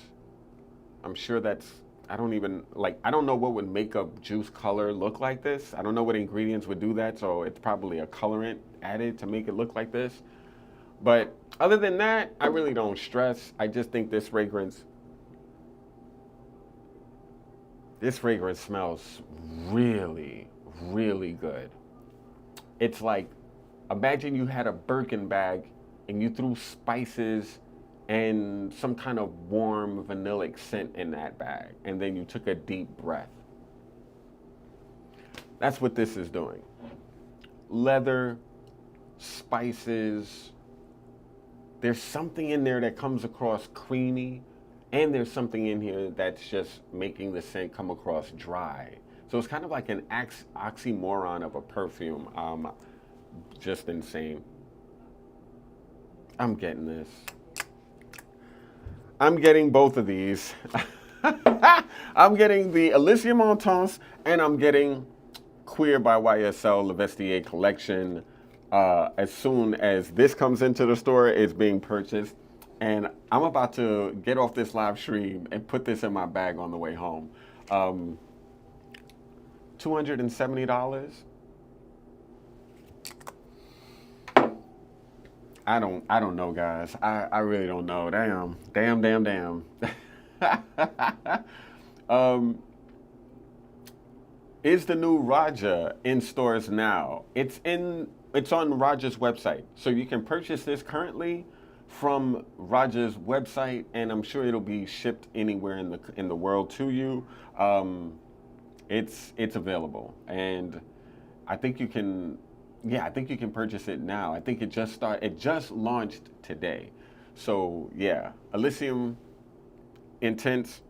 I'm sure that's, I don't even, like, I don't know what would make a juice color look like this. I don't know what ingredients would do that, so it's probably a colorant added to make it look like this. But other than that, I really don't stress. I just think this fragrance smells really, really good. It's like, imagine you had a Birkin bag and you threw spices and some kind of warm vanillic scent in that bag, and then you took a deep breath. That's what this is doing. Leather, spices. There's something in there that comes across creamy, and there's something in here that's just making the scent come across dry. So it's kind of like an oxymoron of a perfume. Just insane. I'm getting this. I'm getting both of these. I'm getting the Elysium Eau Intense, and I'm getting Cuir by YSL Le Vestiaire collection. As soon as this comes into the store, it's being purchased. And I'm about to get off this live stream and put this in my bag on the way home. $270. I don't know, guys. I really don't know. Damn. Is the new Roja in stores now? It's on Roja's website, so you can purchase this currently from Roja's website, and I'm sure it'll be shipped anywhere in the world to you. It's available, and I think you can. Yeah, I think you can purchase it now. I think it just launched today. So yeah, Elysium Intense.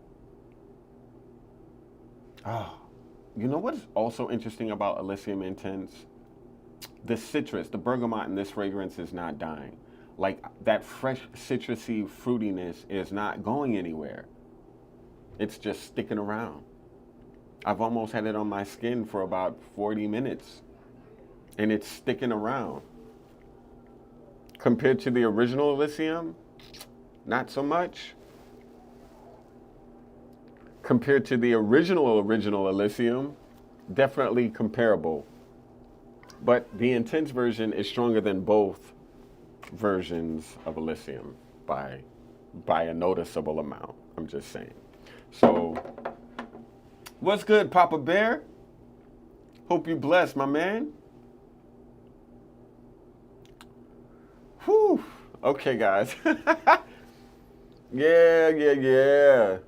Oh, you know what is also interesting about Elysium Intense? The citrus, the bergamot in this fragrance is not dying. Like that fresh citrusy fruitiness is not going anywhere. It's just sticking around. I've almost had it on my skin for about 40 minutes. And it's sticking around. Compared to the original Elysium, not so much. Compared to the original Elysium, definitely comparable. But the Intense version is stronger than both versions of Elysium by a noticeable amount. I'm just saying. So, what's good, Papa Bear? Hope you blessed, my man. Whew. Okay, guys. Yeah.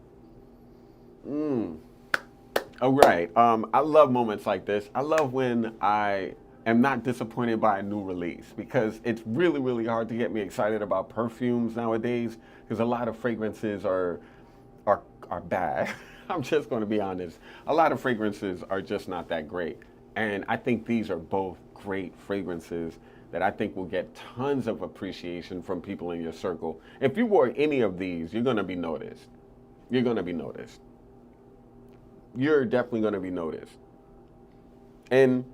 All right. I love moments like this. I love when I am not disappointed by a new release, because it's really, really hard to get me excited about perfumes nowadays, because a lot of fragrances are bad. I'm just going to be honest. A lot of fragrances are just not that great. And I think these are both great fragrances that I think will get tons of appreciation from people in your circle. If you wore any of these, you're going to be noticed. You're going to be noticed. You're definitely going to be noticed. And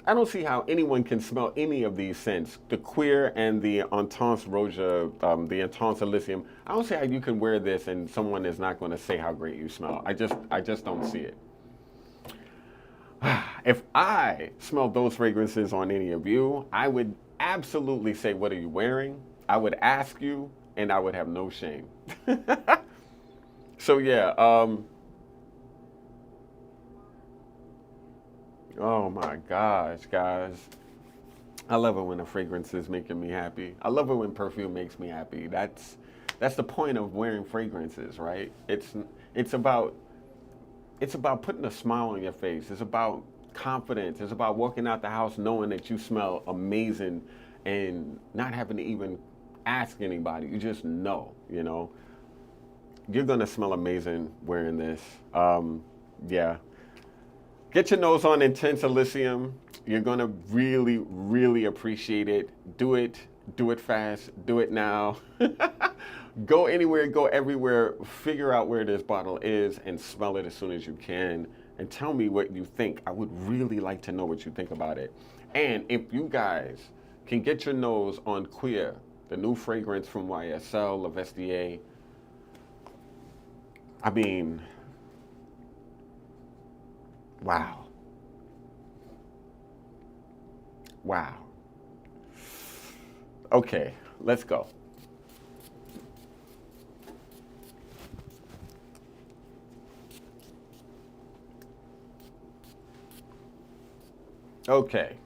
I don't see how anyone can smell any of these scents. The Cuir and the Intense Roja, the Intense Elysium. I don't see how you can wear this and someone is not going to say how great you smell. I just don't see it. If I smelled those fragrances on any of you, I would absolutely say, what are you wearing? I would ask you, and I would have no shame. So yeah, oh my gosh, guys. I love it when a fragrance is making me happy. I love it when perfume makes me happy. That's the point of wearing fragrances, right? It's about putting a smile on your face. It's about confidence. It's about walking out the house knowing that you smell amazing and not having to even ask anybody. You just know, you know. You're gonna smell amazing wearing this. Yeah. Get your nose on Intense Elysium. You're gonna really, really appreciate it. Do it fast, do it now. Go anywhere, go everywhere, figure out where this bottle is and smell it as soon as you can. And tell me what you think. I would really like to know what you think about it. And if you guys can get your nose on Cuir, the new fragrance from YSL, Le Vestiaire, I mean, wow. Wow. Okay, let's go. Okay,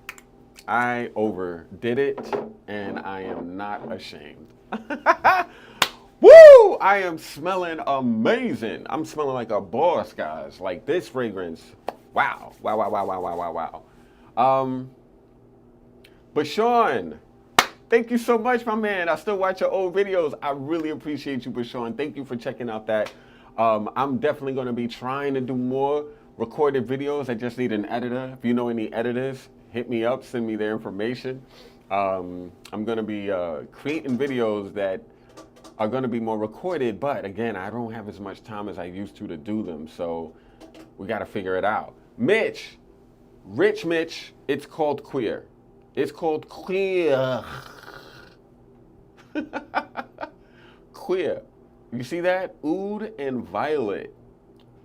I overdid it and I am not ashamed. Woo! I am smelling amazing. I'm smelling like a boss, guys. Like this fragrance. Wow. Wow, wow, wow, wow, wow, wow, wow. But Sean, thank you so much, my man. I still watch your old videos. I really appreciate you, Bashawn. Thank you for checking out that. I'm definitely going to be trying to do more recorded videos. I just need an editor. If you know any editors, hit me up, send me their information. I'm going to be creating videos that are going to be more recorded, but again, I don't have as much time as I used to do them, so we got to figure it out. Mitch, Rich Mitch, it's called Cuir. It's called Cuir. Cuir. You see that? Oud and violet.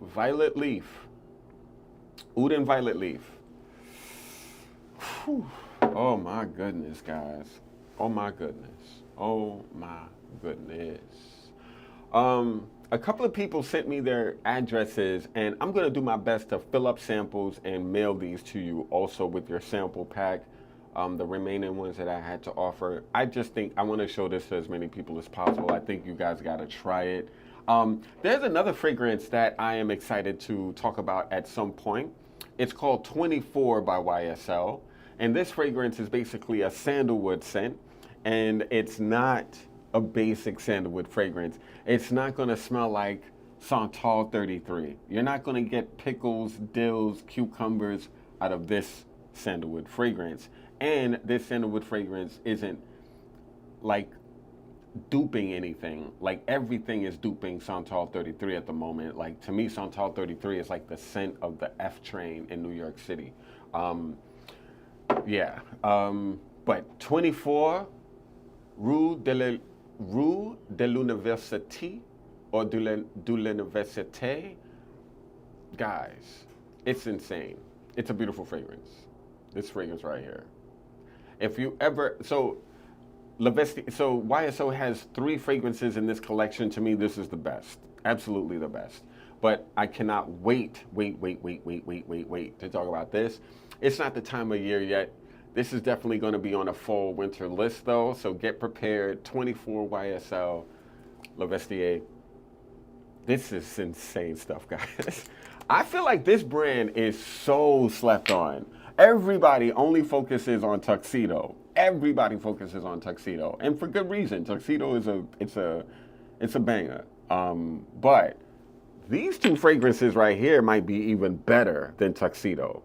Violet leaf. Oud and violet leaf. Whew. Oh my goodness, guys. Oh my goodness. Oh my goodness. A couple of people sent me their addresses, and I'm going to do my best to fill up samples and mail these to you also with your sample pack. The remaining ones that I had to offer. I just think I want to show this to as many people as possible. I think you guys got to try it. There's another fragrance that I am excited to talk about at some point. It's called 24 by YSL. And this fragrance is basically a sandalwood scent. And it's not a basic sandalwood fragrance. It's not going to smell like Santal 33. You're not going to get pickles, dills, cucumbers out of this sandalwood fragrance. And this sandalwood fragrance isn't like duping anything. Like everything is duping Santal 33 at the moment. Like to me, Santal 33 is like the scent of the F train in New York City. Yeah. But 24 Rue de l'Université or de l'Université, guys, it's insane. It's a beautiful fragrance. This fragrance right here. If you ever, so YSL has 3 fragrances in this collection. To me, this is the best. Absolutely the best. But I cannot wait to talk about this. It's not the time of year yet. This is definitely going to be on a fall winter list though. So get prepared. 24 YSL Le Vestiaire. This is insane stuff, guys. I feel like this brand is so slept on. Everybody only focuses on Tuxedo. Everybody focuses on Tuxedo, and for good reason. Tuxedo is a banger. But these 2 fragrances right here might be even better than Tuxedo.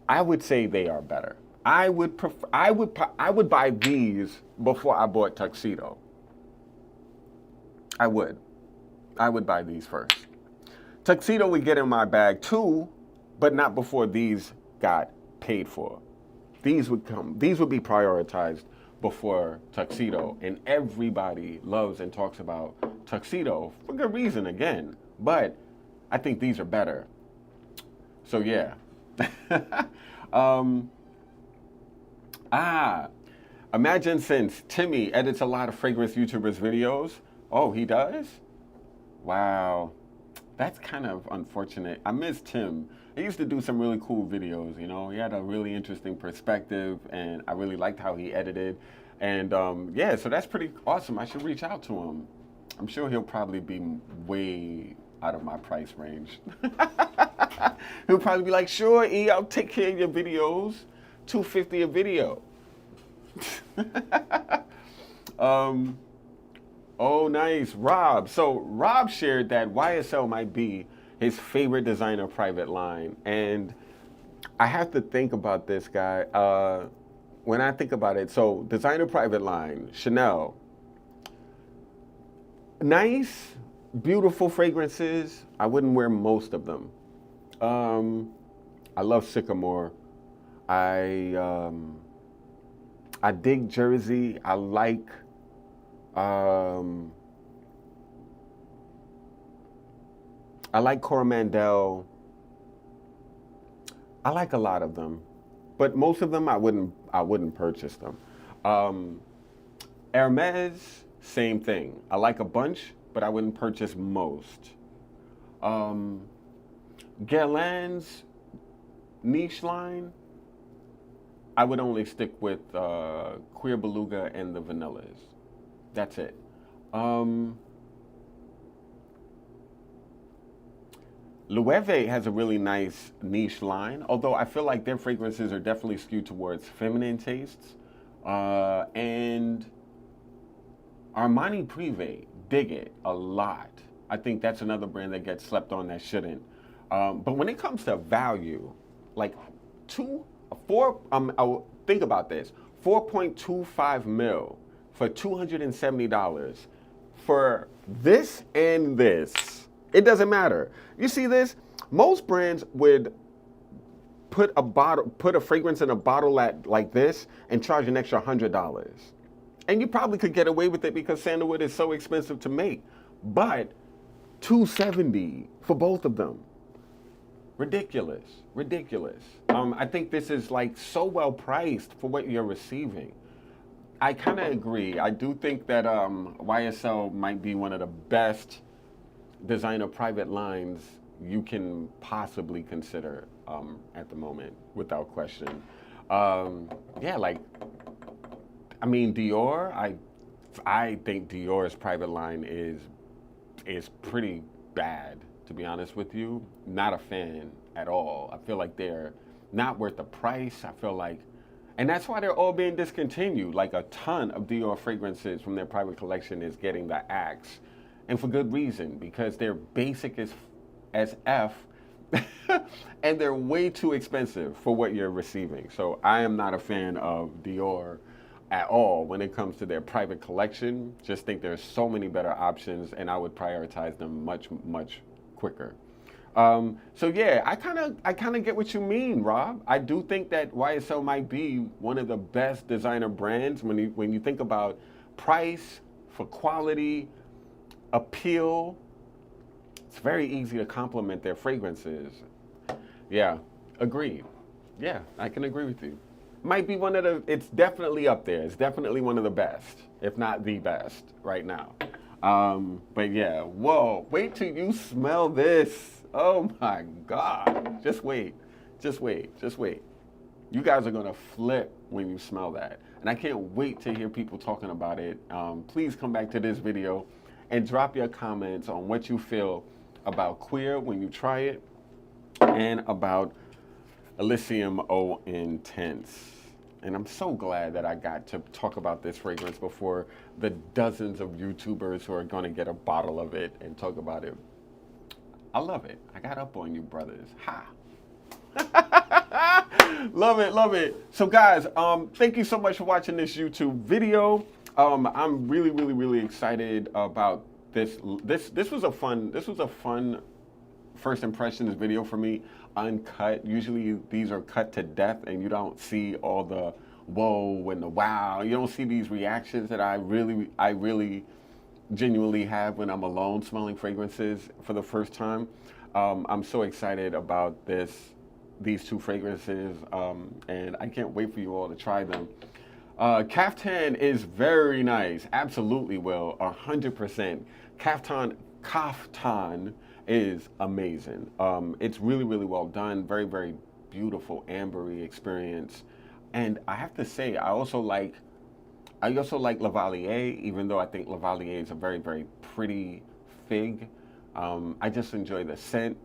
I would say they are better. I would buy these before I bought Tuxedo. I would buy these first. Tuxedo would get in my bag too, but not before these got paid for. These would be prioritized before Tuxedo, and everybody loves and talks about Tuxedo for good reason again, but I think these are better. So yeah, um, ah, Imagine since Timmy edits a lot of fragrance YouTubers videos. Oh, he does? Wow. That's kind of unfortunate. I miss Tim. He used to do some really cool videos, you know. He had a really interesting perspective, and I really liked how he edited. And yeah, so that's pretty awesome. I should reach out to him. I'm sure he'll probably be way out of my price range. He'll probably be like, "Sure, E, I'll take care of your videos. 250 a video." um, oh, nice, Rob. So Rob shared that YSL might be his favorite designer private line, and I have to think about this guy. When I think about it, so designer private line, Chanel, nice, beautiful fragrances. I wouldn't wear most of them. Um, I love Sycamore. I um, I dig Jersey. Um, I like Coromandel. I like a lot of them, but most of them I wouldn't purchase them. Um, Hermes, same thing. I like a bunch, but I wouldn't purchase most. Um, Guerlain's niche line, I would only stick with Cuir Beluga and the vanillas. That's it. Um, Loewe has a really nice niche line, although I feel like their fragrances are definitely skewed towards feminine tastes. And Armani Privé, dig it a lot. I think that's another brand that gets slept on that shouldn't. But when it comes to value, like two, four, think about this: 4.25 mil for $270 for this and this. It doesn't matter. You see this? Most brands would put a fragrance in a bottle at like this and charge an extra $100. And you probably could get away with it because sandalwood is so expensive to make. But 270 for both of them. Ridiculous. Ridiculous. I think this is like so well priced for what you're receiving. I kind of agree. I do think that YSL might be one of the best designer private lines you can possibly consider at the moment, without question. Yeah, like, I mean, Dior. I think Dior's private line is pretty bad, to be honest with you. Not a fan at all. I feel like they're not worth the price. I feel like, and that's why they're all being discontinued. Like a ton of Dior fragrances from their private collection is getting the axe, and for good reason, because they're basic as F, and they're way too expensive for what you're receiving. So I am not a fan of Dior at all when it comes to their private collection. Just think there's so many better options, and I would prioritize them much, much quicker. So yeah, I kind of get what you mean, Rob. I do think that YSL might be one of the best designer brands when you think about price for quality, appeal. It's very easy to complement their fragrances. Yeah, agreed. Yeah, I can agree with you. Might be one of the, it's definitely up there. It's definitely one of the best, if not the best, right now. But yeah, whoa, wait till you smell this. Oh my God. Just wait, just wait, just wait. You guys are gonna flip when you smell that. And I can't wait to hear people talking about it. Please come back to this video and drop your comments on what you feel about Cuir when you try it, and about Elysium Eau Intense. And I'm so glad that I got to talk about this fragrance before the dozens of YouTubers who are going to get a bottle of it and talk about it. I love it. I got up on you, brothers. Ha! Love it, love it. So guys, thank you so much for watching this YouTube video. I'm really, really, really excited about this. This was a fun first impressions video for me, uncut. Usually these are cut to death and you don't see all the whoa and the wow. You don't see these reactions that I really genuinely have when I'm alone smelling fragrances for the first time. I'm so excited about these two fragrances, and I can't wait for you all to try them. Kaftan is very nice. Absolutely will. 100%. Kaftan is amazing. It's really, really well done. Very, very beautiful ambery experience. And I have to say, I also like Lavalier, even though I think Lavalier is a very, very pretty fig. I just enjoy the scent.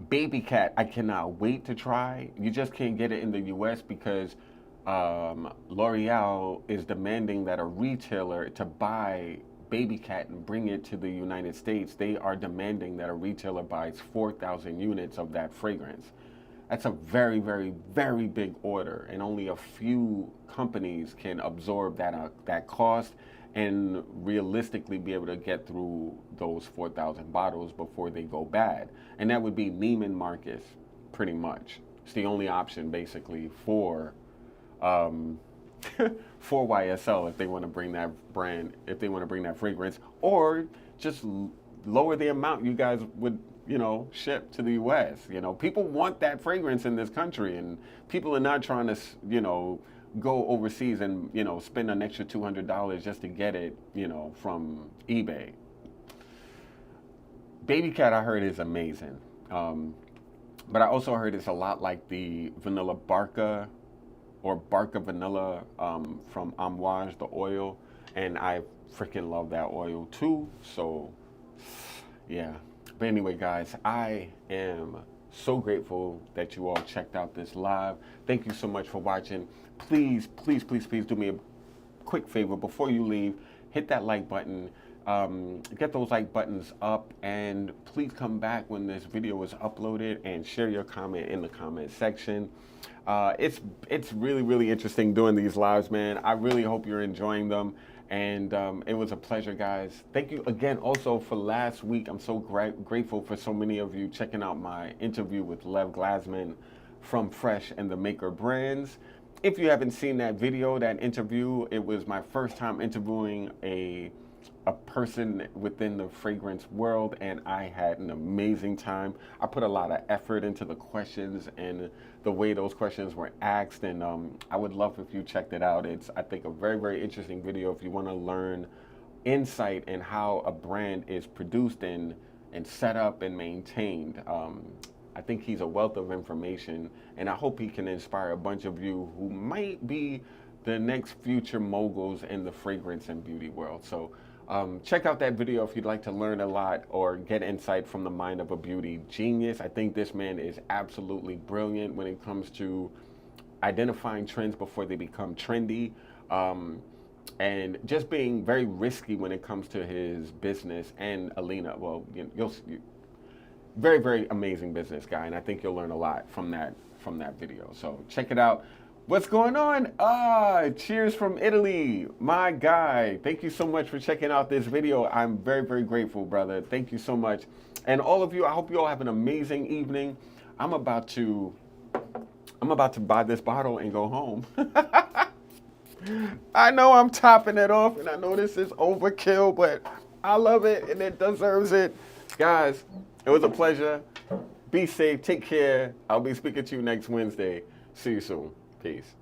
Baby Cat, I cannot wait to try. You just can't get it in the US because L'Oreal is demanding that a retailer to buy Baby Cat and bring it to the United States, they are demanding that a retailer buys 4,000 units of that fragrance. That's a very, very, very big order, and only a few companies can absorb that cost and realistically be able to get through those 4,000 bottles before they go bad. And that would be Neiman Marcus, pretty much. It's the only option, basically, for for YSL if they want to bring that brand, if they want to bring that fragrance, or just lower the amount you guys would, ship to the US. People want that fragrance in this country, and people are not trying to, go overseas and, spend an extra $200 just to get it, from eBay. Baby Cat, I heard, is amazing. But I also heard it's a lot like the Vanilla Barca or Barca Vanilla from Amouage, the oil. And I freaking love that oil too. So, yeah. But anyway, guys, I am so grateful that you all checked out this live. Thank you so much for watching. Please, please, please, please do me a quick favor before you leave. Hit that like button. Get those like buttons up, and please come back when this video is uploaded and share your comment in the comment section. It's really, really interesting doing these lives, man. I really hope you're enjoying them. And it was a pleasure, guys. Thank you again also for last week. I'm so grateful for so many of you checking out my interview with Lev Glasman from Fresh and the Maker Brands. If you haven't seen that video, that interview, it was my first time interviewing a person within the fragrance world, and I had an amazing time. I put a lot of effort into the questions and the way those questions were asked, and I would love if you checked it out. It's, I think, a very, very interesting video if you want to learn insight in how a brand is produced and set up and maintained. I think he's a wealth of information, and I hope he can inspire a bunch of you who might be the next future moguls in the fragrance and beauty world. So check out that video if you'd like to learn a lot or get insight from the mind of a beauty genius. I think this man is absolutely brilliant when it comes to identifying trends before they become trendy, and just being very risky when it comes to his business. And Alina, well, very, very amazing business guy, and I think you'll learn a lot from that video. So check it out. What's going on? Cheers from Italy, my guy. Thank you so much for checking out this video. I'm very, very grateful, brother. Thank you so much. And all of you, I hope you all have an amazing evening. I'm about to buy this bottle and go home. I know I'm topping it off, and I know this is overkill, but I love it, and it deserves it. Guys, it was a pleasure. Be safe. Take care. I'll be speaking to you next Wednesday. See you soon. Peace.